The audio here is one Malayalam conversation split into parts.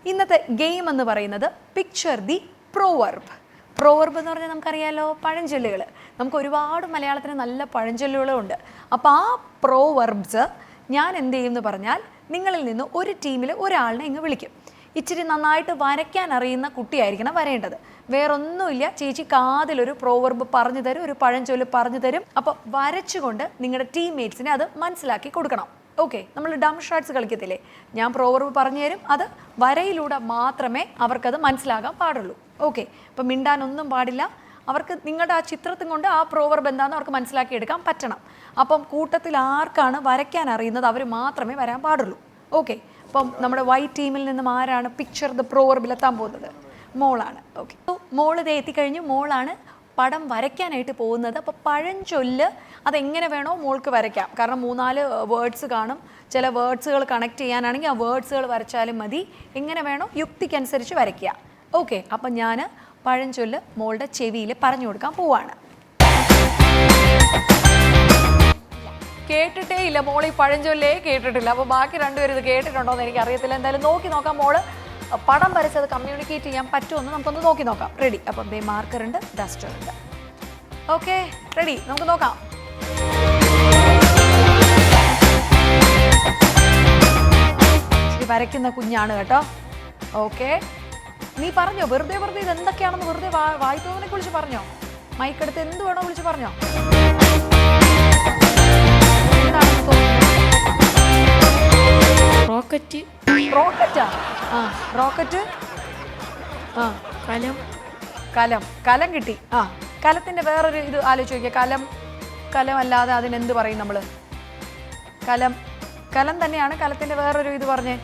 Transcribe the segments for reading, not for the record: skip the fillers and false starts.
ഇന്നത്തെ ഗെയിം എന്ന് പറയുന്നത് പിക്ചർ ദി പ്രോവർബ്. പ്രോവർബ് എന്ന് പറഞ്ഞാൽ നമുക്കറിയാലോ, പഴഞ്ചൊല്ലുകൾ. നമുക്ക് ഒരുപാട് മലയാളത്തിന് നല്ല പഴഞ്ചൊല്ലുകളുണ്ട്. അപ്പോൾ ആ പ്രോവർബ്സ് ഞാൻ എന്ത് ചെയ്യും എന്ന് പറഞ്ഞാൽ, നിങ്ങളിൽ നിന്ന് ഒരു ടീമിൽ ഒരാളിനെ ഇങ്ങ് വിളിക്കും. ഇച്ചിരി നന്നായിട്ട് വരയ്ക്കാൻ അറിയുന്ന കുട്ടിയായിരിക്കണം വരേണ്ടത്. വേറൊന്നുമില്ല, ചേച്ചി കാതിലൊരു പ്രോവർബ് പറഞ്ഞു തരും, ഒരു പഴഞ്ചൊല്ല് പറഞ്ഞു തരും. അപ്പോൾ വരച്ചുകൊണ്ട് നിങ്ങളുടെ ടീംമേറ്റ്സിനെ അത് മനസ്സിലാക്കി കൊടുക്കണം. ഓക്കെ, നമ്മൾ ഡം ഷാർട്സ് കളിക്കത്തില്ലേ, ഞാൻ പ്രോവർബ് പറഞ്ഞു തരും, അത് വരയിലൂടെ മാത്രമേ അവർക്കത് മനസ്സിലാകാൻ പാടുള്ളൂ. ഓക്കെ, ഇപ്പം മിണ്ടാനൊന്നും പാടില്ല. അവർക്ക് നിങ്ങളുടെ ആ ചിത്രത്തും കൊണ്ട് ആ പ്രോവർബ് എന്താണെന്ന് അവർക്ക് മനസ്സിലാക്കി എടുക്കാൻ പറ്റണം. അപ്പം കൂട്ടത്തിൽ ആർക്കാണ് വരയ്ക്കാൻ അറിയുന്നത് അവർ മാത്രമേ വരാൻ പാടുള്ളൂ. ഓക്കെ, അപ്പം നമ്മുടെ വൈറ്റ് ടീമിൽ നിന്നും ആരാണ് പിക്ചർ ദ പ്രോവർബിൽ എത്താൻ പോകുന്നത്? മോളാണ്. ഓക്കെ, മോൾ ഇത് എത്തിക്കഴിഞ്ഞു. മോളാണ് പടം വരയ്ക്കാനായിട്ട് പോകുന്നത്. അപ്പോൾ പഴഞ്ചൊല്ല് അതെങ്ങനെ വേണോ മോൾക്ക് വരയ്ക്കാം. കാരണം 3-4 വേർഡ്സ് കാണും. ചില വേർഡ്സുകൾ കണക്ട് ചെയ്യാനാണെങ്കിൽ ആ വേർഡ്സുകൾ വരച്ചാലും മതി. എങ്ങനെ വേണോ യുക്തിക്കനുസരിച്ച് വരയ്ക്കുക. ഓക്കെ, അപ്പം ഞാൻ പഴഞ്ചൊല്ല് മോളുടെ ചെവിയിൽ പറഞ്ഞു കൊടുക്കാൻ പോവാണ്. കേട്ടിട്ടേ ഇല്ല മോൾ, ഈ പഴഞ്ചൊല്ലേ കേട്ടിട്ടില്ല. അപ്പോൾ ബാക്കി രണ്ടുപേരും ഇത് കേട്ടിട്ടുണ്ടോ എന്ന് എനിക്ക് അറിയത്തില്ല. എന്തായാലും നോക്കി നോക്കാം. മോള് പടം വരച്ചത് കമ്മ്യൂണിക്കേറ്റ് ചെയ്യാൻ പറ്റുമെന്ന് നമുക്കൊന്ന് നോക്കി നോക്കാം. റെഡി? അപ്പം ദേ മാർക്കർ ഉണ്ട്, ഡസ്റ്റർ ഉണ്ട്. Okay, ready? നമുക്ക് നോക്കാം. വരയ്ക്കുന്ന കുഞ്ഞാണ് കേട്ടോ. ഓക്കെ, നീ പറഞ്ഞോ, വെറുതെ ഇത് എന്തൊക്കെയാണെന്ന് വെറുതെ വായിത്തോന്നിനെ വിളിച്ച് പറഞ്ഞോ. മൈക്കെടുത്ത് എന്ത് വേണോ വിളിച്ച് പറഞ്ഞോ. റോക്കറ്റ്. റോക്കറ്റാ? ആ, റോക്കറ്റ്. ആ, കലം. കലം കിട്ടി. ആ, കലത്തിന്റെ വേറൊരു ഇത് ആലോചിച്ച് നോക്കിയാൽ, കലം അല്ലാതെ അതിനെന്ത് പറയും നമ്മൾ? കലം തന്നെയാണ്. കലത്തിന്റെ വേറൊരു ഇത് പറഞ്ഞേ.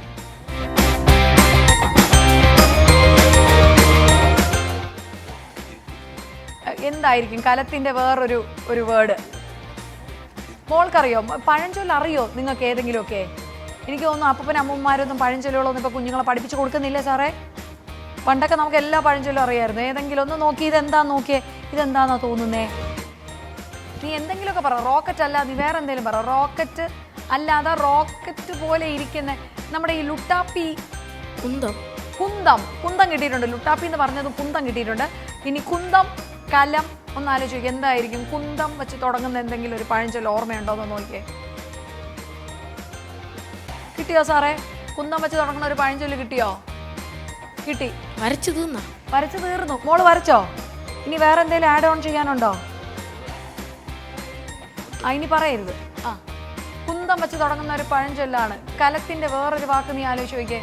എന്തായിരിക്കും കലത്തിന്റെ വേറൊരു വേർഡ്? മോൾക്കറിയോ? പഴഞ്ചൊല്ല് അറിയോ നിങ്ങൾക്ക് ഏതെങ്കിലുമൊക്കെ? എനിക്ക് തോന്നുന്നു അപ്പനും അമ്മമാരൊന്നും പഴഞ്ചൊല്ലുകളൊന്നും ഇപ്പോൾ കുഞ്ഞുങ്ങളെ പഠിപ്പിച്ച് കൊടുക്കുന്നില്ലേ സാറേ? പണ്ടൊക്കെ നമുക്ക് എല്ലാ പഴഞ്ചൊല്ലും അറിയായിരുന്നു. ഏതെങ്കിലും ഒന്ന് നോക്കി, ഇതെന്താന്ന് നോക്കിയേ, ഇതെന്താന്നാ തോന്നുന്നേ? നീ എന്തെങ്കിലുമൊക്കെ പറ. റോക്കറ്റ് അല്ല, നീ വേറെ എന്തെങ്കിലും പറ. റോക്കറ്റ് അല്ലാതെ റോക്കറ്റ് പോലെ ഇരിക്കുന്ന നമ്മുടെ ഈ ലുട്ടാപ്പി. കുന്തം കിട്ടിയിട്ടുണ്ട്. ലുട്ടാപ്പി എന്ന് പറഞ്ഞത് കുന്തം കിട്ടിയിട്ടുണ്ട്. ഇനി കുന്തം, കലം ഒന്ന് ആലോചിക്കുക. എന്തായിരിക്കും കുന്തം വെച്ച് തുടങ്ങുന്ന എന്തെങ്കിലും ഒരു പഴഞ്ചൊല്ല് ഓർമ്മയുണ്ടോ എന്ന് നോക്കിയേ. കിട്ടിയോ സാറേ? കുന്തം വെച്ച് തുടങ്ങുന്ന ഒരു പഴഞ്ചൊല്ല് കിട്ടിയോ? കിട്ടി. വരച്ചു തീർന്നു. മോള് വരച്ചോ? ഇനി വേറെ എന്തെങ്കിലും ആഡ് ഓൺ ചെയ്യാനുണ്ടോ? ഇനി പറയരുത്. ആ, കുന്തം വെച്ച് തുടങ്ങുന്ന ഒരു പഴഞ്ചൊല്ലാണ്. കലത്തിന്റെ വേറൊരു വാക്ക് നീ ആലോചിച്ച് നോക്കിയേ.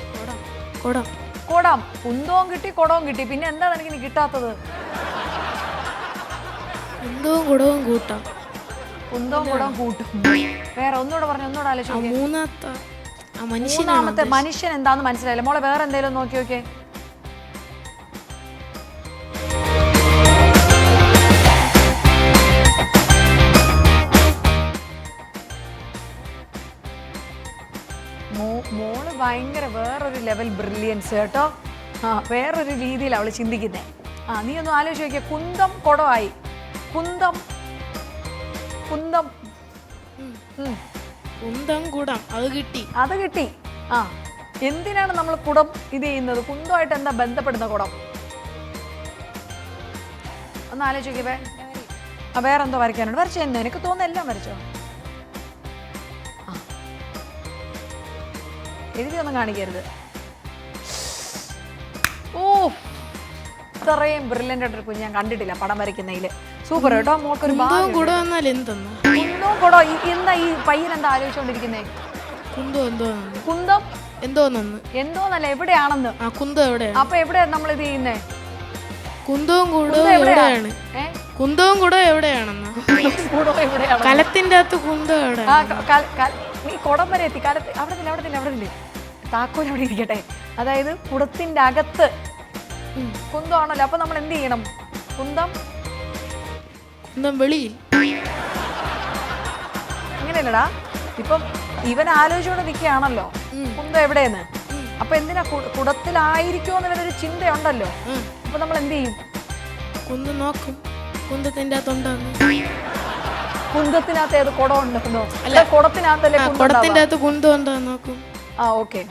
കുടം. കുന്തവും കിട്ടി, കുടവും കിട്ടി. പിന്നെ എന്താണ് എനിക്ക് നീ കിട്ടാത്തത്? കുന്തവും കുടവും കൂട്ടാം. കുന്തവും കുടവും കൂട്ടും. വേറെ ഒന്നുകൂടെ പറഞ്ഞു, ഒന്നുകൂടെ ആലോചിച്ച്. മൂന്നാമത്തെ മനുഷ്യൻ എന്താന്ന് മനസ്സിലായില്ല. മോളെ വേറെ എന്തെങ്കിലും നോക്കി നോക്കിയേ. മോള് ഭയങ്കര വേറൊരു ലെവൽ ബ്രില്യൻസ് കേട്ടോ. വേറൊരു രീതിയിൽ അവള് ചിന്തിക്കുന്നേ. നീ ഒന്ന് ആലോചിച്ച് നോക്കിയേ. കുന്തം കുടമായി. കുന്തം കുടം. അത് കിട്ടി. എന്തിനാണ് നമ്മൾ കുടം ഇത് ചെയ്യുന്നത്? കുന്തമായിട്ട് എന്താ ബന്ധപ്പെടുന്ന കുടം? ഒന്ന് ആലോചിക്കേ. വേറെന്തോ വരയ്ക്കാനുണ്ട്. വരച്ചോ? എന്താ എനിക്ക് തോന്നുന്നു എല്ലാം വരച്ചോ. എഴുതിയൊന്നും കാണിക്കരുത്. ഇത്രയും ബ്രില്യൻ്റ് ആയിട്ടൊരു കുഞ്ഞ് ഞാൻ കണ്ടിട്ടില്ല പടം വരയ്ക്കുന്നതിൽ. സൂപ്പർ കേട്ടോ. മോൾക്കൊരു കുടം. എന്താ ഈ പയ്യൻ എന്താ ആലോചിച്ചോണ്ടിരിക്കുന്നേ? കുന്തം എന്തോന്നല്ല, എവിടെയാണെന്ന്. അപ്പൊ എവിടെയാ നമ്മൾ ഇത് ചെയ്യുന്നേ? കുന്തവും കൂടെ എവിടെയാണെന്ന്. കലത്തിന്റെ അകത്ത് കുന്തം എവിടെ? നീ കുടം വരെ എത്തി. കാലത്ത് അവിടെ താക്കോൽ അവിടെ ഇരിക്കട്ടെ. അതായത് കുടത്തിന്റെ അകത്ത് കുന്തമാണല്ലോ. അപ്പൊ നമ്മൾ എന്ത് ചെയ്യണം? കുന്തം വെളിയിൽ. അങ്ങനെയല്ലടാ, ഇപ്പം ഇവൻ ആലോചിച്ചുകൊണ്ട് നിൽക്കുകയാണല്ലോ കുന്തം എവിടെയെന്ന്. അപ്പൊ എന്തിനാ കുടത്തിലായിരിക്കുമോ എന്നൊരു ചിന്തയുണ്ടല്ലോ. അപ്പൊ നമ്മൾ എന്ത് ചെയ്യും? കുന്തം നോക്കും. കുന്തത്തിന്റെ അകത്തുണ്ടാകും. കുന്തത്തിനകത്ത് ഏത് കുടം ഉണ്ടെന്നോ? അല്ല, കുടത്തിനകത്തല്ലേ? കുടത്തിന്റെ അകത്ത് കുന്തം ഉണ്ടോ നോക്കും. ഓക്കെ,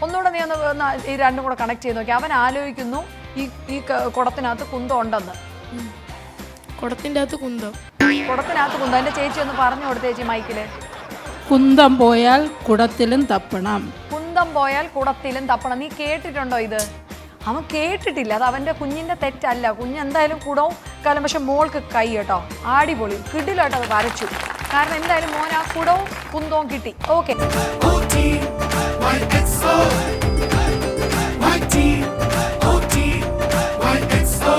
ഒന്നുകൂടെ നീ ഒന്ന് ഈ രണ്ടും കൂടെ കണക്ട് ചെയ്ത് നോക്കി. അവൻ ആലോചിക്കുന്നു ഈ കുടത്തിനകത്ത് കുന്തം ഉണ്ടെന്ന്. കുടത്തിന്റെ അകത്ത് കുന്തം. കുടത്തിനകത്ത് കുന്തം. എൻ്റെ ചേച്ചി ഒന്ന് പറഞ്ഞു കൊടുത്ത ചേച്ചി മൈക്കില്. കുന്തം പോയാൽ കുടത്തിലും തപ്പണം. കുന്തം പോയാൽ കുടത്തിലും തപ്പണം. നീ കേട്ടിട്ടുണ്ടോ ഇത്? അവൻ കേട്ടിട്ടില്ല. അത് അവൻ്റെ കുഞ്ഞിൻ്റെ തെറ്റല്ല. കുഞ്ഞ് എന്തായാലും കുടവും കാലം. പക്ഷെ മോൾക്ക് കൈ കേട്ടോ ആടിപൊളി കിടിലായിട്ട് അത് വരച്ചു. കാരണം എന്തായാലും മോൻ ആ കുടവും കുന്തവും കിട്ടി. ഓക്കെ.